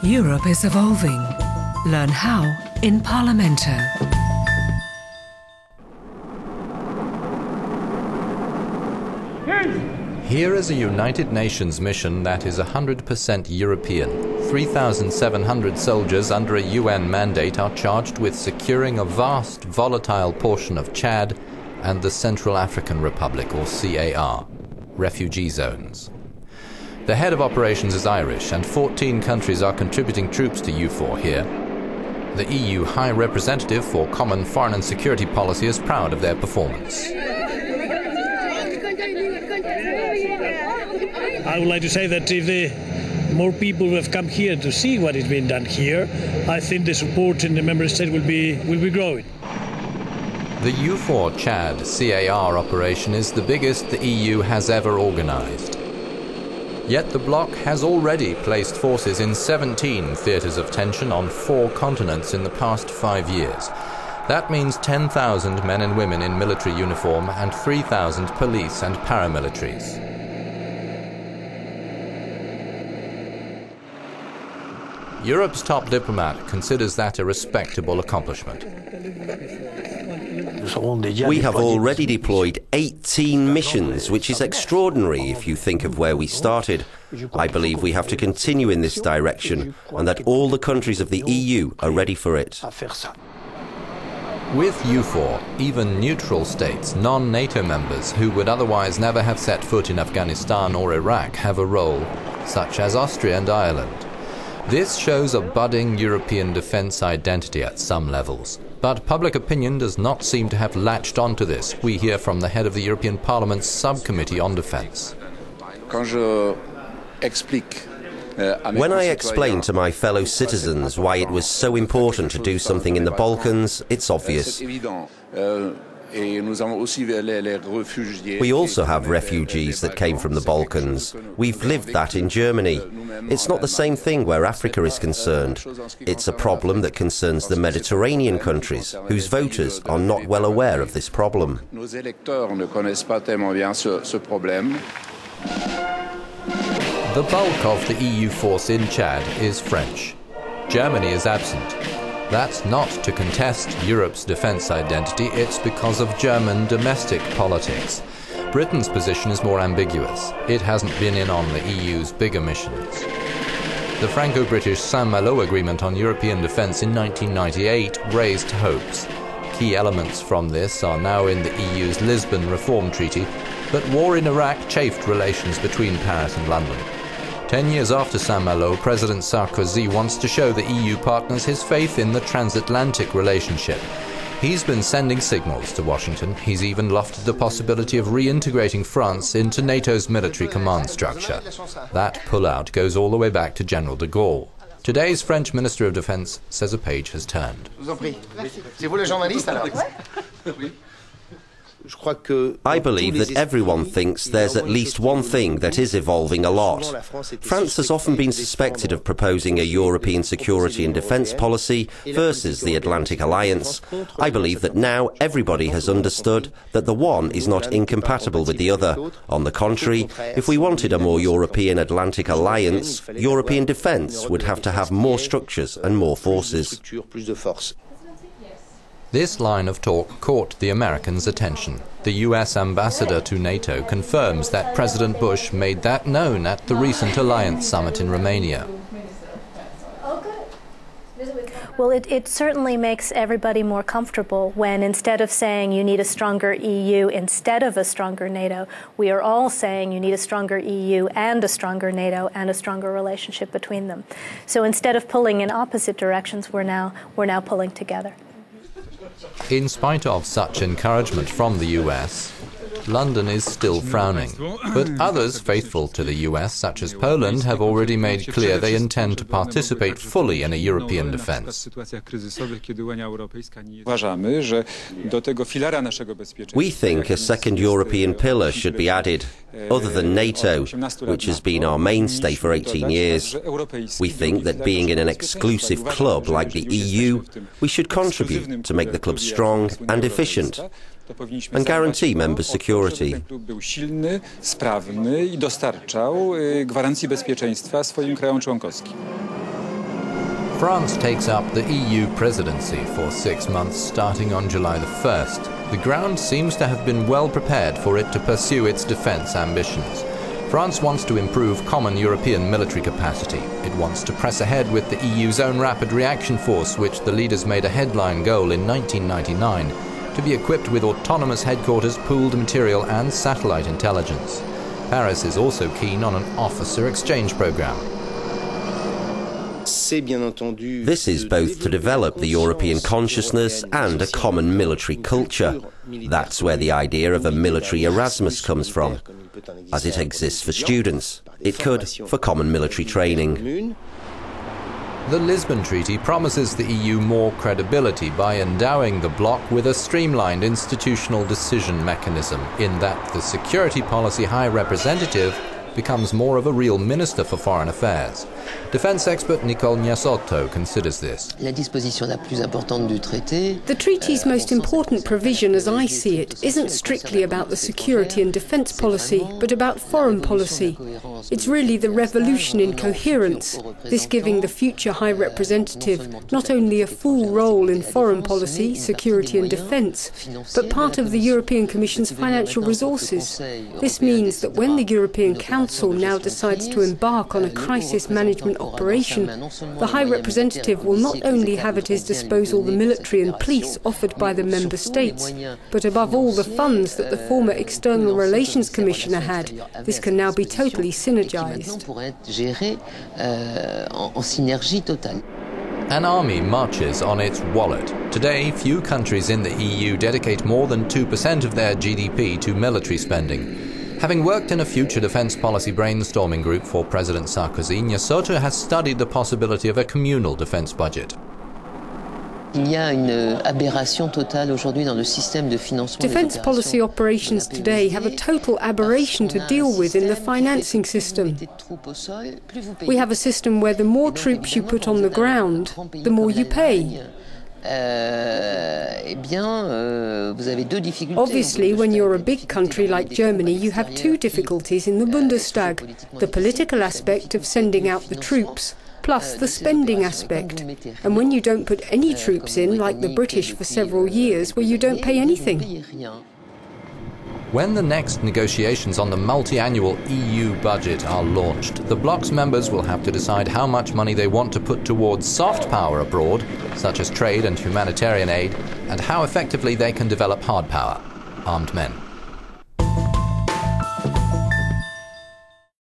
Europe is evolving. Learn how in Parlamento. Here is a United Nations mission that is 100% European. 3,700 soldiers under a UN mandate are charged with securing a vast, volatile portion of Chad and the Central African Republic, or CAR, refugee zones. The head of operations is Irish, and 14 countries are contributing troops to EUFOR here. The EU High Representative for Common Foreign and Security Policy is proud of their performance. I would like to say that if more people have come here to see what is being done here, I think the support in the member state will be growing. The EUFOR Chad CAR operation is the biggest the EU has ever organized. Yet the bloc has already placed forces in 17 theatres of tension on 4 continents in the past 5 years. That means 10,000 men and women in military uniform and 3,000 police and paramilitaries. Europe's top diplomat considers that a respectable accomplishment. We have already deployed 18 missions, which is extraordinary if you think of where we started. I believe we have to continue in this direction and that all the countries of the EU are ready for it. With EUFOR, even neutral states, non-NATO members who would otherwise never have set foot in Afghanistan or Iraq have a role, such as Austria and Ireland. This shows a budding European defence identity at some levels. But public opinion does not seem to have latched onto this. We hear from the head of the European Parliament's Subcommittee on Defence. When I explain to my fellow citizens why it was so important to do something in the Balkans, it's obvious. We also have refugees that came from the Balkans. We've lived that in Germany. It's not the same thing where Africa is concerned. It's a problem that concerns the Mediterranean countries, whose voters are not well aware of this problem. The bulk of the EU force in Chad is French. Germany is absent. That's not to contest Europe's defence identity, it's because of German domestic politics. Britain's position is more ambiguous. It hasn't been in on the EU's bigger missions. The Franco-British Saint-Malo Agreement on European defence in 1998 raised hopes. Key elements from this are now in the EU's Lisbon Reform Treaty, but war in Iraq chafed relations between Paris and London. 10 years after Saint-Malo, President Sarkozy wants to show the EU partners his faith in the transatlantic relationship. He's been sending signals to Washington. He's even lofted the possibility of reintegrating France into NATO's military command structure. That pullout goes all the way back to General de Gaulle. Today's French Minister of Defense says a page has turned. I believe that everyone thinks there's at least one thing that is evolving a lot. France has often been suspected of proposing a European security and defence policy versus the Atlantic Alliance. I believe that now everybody has understood that the one is not incompatible with the other. On the contrary, if we wanted a more European Atlantic Alliance, European defence would have to have more structures and more forces. This line of talk caught the Americans' attention. The US ambassador to NATO confirms that President Bush made that known at the recent Alliance Summit in Romania. Well, it certainly makes everybody more comfortable when instead of saying you need a stronger EU instead of a stronger NATO, we are all saying you need a stronger EU and a stronger NATO and a stronger relationship between them. So instead of pulling in opposite directions, we're now pulling together. In spite of such encouragement from the US, London is still frowning. But others faithful to the US, such as Poland, have already made clear they intend to participate fully in a European defence. We think a second European pillar should be added, other than NATO, which has been our mainstay for 18 years. We think that being in an exclusive club like the EU, we should contribute to make the club strong and efficient, and guarantee members' security. Był silny, sprawny i dostarczał gwarancji bezpieczeństwa swoim krajom członkowskim. France takes up the EU presidency for 6 months starting on July the 1st. The ground seems to have been well prepared for it to pursue its defence ambitions. France wants to improve common European military capacity. It wants to press ahead with the EU's own rapid reaction force, which the leaders made a headline goal in 1999, to be equipped with autonomous headquarters, pooled material and satellite intelligence. Paris is also keen on an officer exchange programme. This is both to develop the European consciousness and a common military culture. That's where the idea of a military Erasmus comes from. As it exists for students, it could for common military training. The Lisbon Treaty promises the EU more credibility by endowing the bloc with a streamlined institutional decision mechanism, in that the Security Policy High Representative becomes more of a real Minister for Foreign Affairs. Defence expert Nicole Gnasotto considers this. The treaty's most important provision, as I see it, isn't strictly about the security and defence policy, but about foreign policy. It's really the revolution in coherence, this giving the future High Representative not only a full role in foreign policy, security and defence, but part of the European Commission's financial resources. This means that when the European Council now decides to embark on a crisis management operation, the High Representative will not only have at his disposal the military and police offered by the member states, but above all the funds that the former External Relations Commissioner had. This can now be totally synergised. An army marches on its wallet. Today, few countries in the EU dedicate more than 2% of their GDP to military spending. Having worked in a future defence policy brainstorming group for President Sarkozy, Gnasotto has studied the possibility of a communal defence budget. Defence policy operations today have a total aberration to deal with in the financing system. We have a system where the more troops you put on the ground, the more you pay. Obviously, when you're a big country like Germany, you have two difficulties in the Bundestag: the political aspect of sending out the troops, plus the spending aspect. And when you don't put any troops in, like the British for several years, where you don't pay anything. When the next negotiations on the multi-annual EU budget are launched, the bloc's members will have to decide how much money they want to put towards soft power abroad, such as trade and humanitarian aid, and how effectively they can develop hard power, armed men.